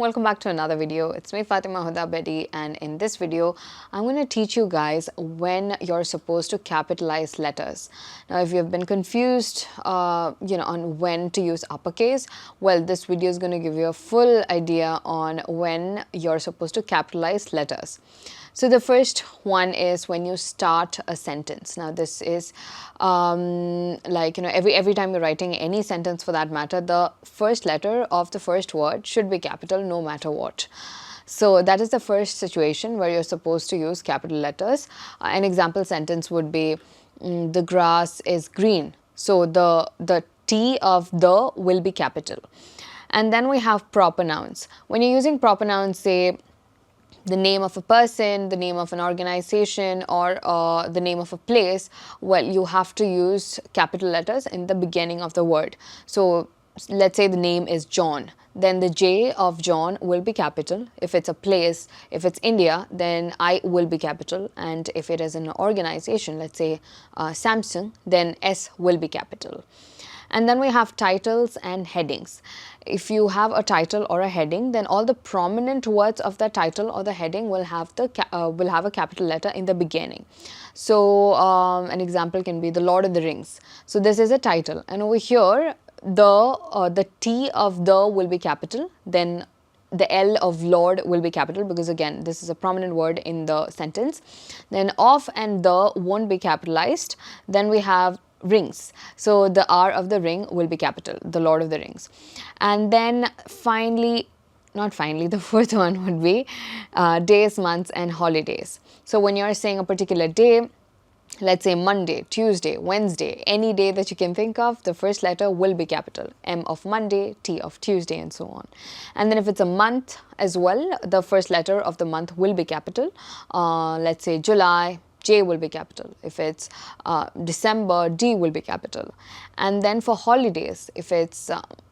welcome back to another video. It's me Fatima Huda Bedi, and in this video I'm going to teach you guys when you're supposed to capitalize letters. Now if you've been confused on when to use uppercase, well, this video is going to give you a full idea on when you're supposed to capitalize letters. So the first one is when you start a sentence. Now this is every time you're writing any sentence for that matter, the first letter of the first word should be capital no matter what. So that is the first situation where you're supposed to use capital letters. An example sentence would be, the grass is green. So the T of the will be capital. And then we have proper nouns. When you're using proper nouns, say the name of a person, the name of an organization, or the name of a place, well, you have to use capital letters in the beginning of the word. So let's say the name is John, then the J of John will be capital. If it's a place, if it's India, then I will be capital. And if it is an organization, let's say Samsung, then S will be capital. And then we have titles and headings. If you have a title or a heading, then all the prominent words of the title or the heading will have a capital letter in the beginning. So an example can be The Lord of the Rings. So this is a title, and over here the T of the will be capital, then the L of Lord will be capital, because again this is a prominent word in the sentence. Then of and the won't be capitalized. Then we have rings, so the R of the ring will be capital, the Lord of the Rings. And then the fourth one would be days, months and holidays. So when you're saying a particular day, let's say Monday, Tuesday, Wednesday, any day that you can think of, the first letter will be capital. M of Monday, T of Tuesday, and so on. And then if it's a month as well, the first letter of the month will be capital. Let's say July, J will be capital. If it's December, D will be capital. And then for holidays, if it's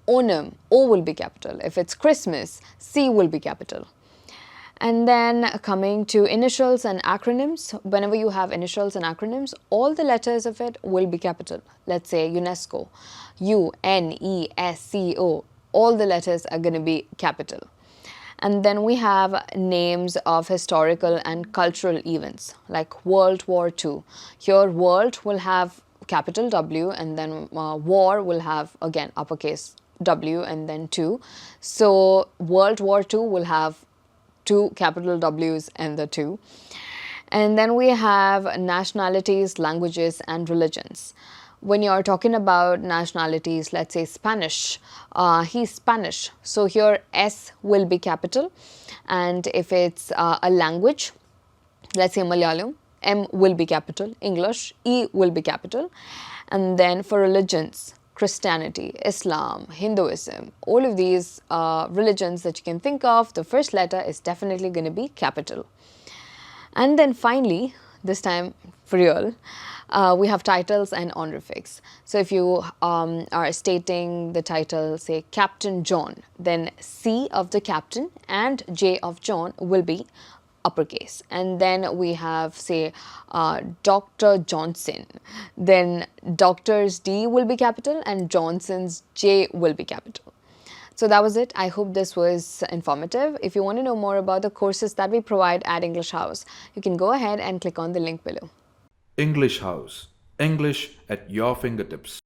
Onam, O will be capital. If it's Christmas, C will be capital. And then coming to initials and acronyms, whenever you have initials and acronyms, all the letters of it will be capital. Let's say UNESCO, UNESCO, all the letters are going to be capital. And then we have names of historical and cultural events like World War II. Here world will have capital W, and then war will have again uppercase W and then 2. So World War II will have 2 capital W's and the 2. And then we have nationalities, languages and religions. When you're talking about nationalities, let's say Spanish, he's Spanish. So here S will be capital. And if it's a language, let's say Malayalam, M will be capital. English, E will be capital. And then for religions, Christianity, Islam, Hinduism, all of these religions that you can think of, the first letter is definitely going to be capital. And then finally, this time for real, we have titles and honorifics. So if you are stating the title, say Captain John, then C of the captain and J of John will be uppercase. And then we have, say, Dr. Johnson, then Doctor's D will be capital and Johnson's J will be capital. So that was it. I hope this was informative. If you want to know more about the courses that we provide at English House, you can go ahead and click on the link below. English House. English at your fingertips.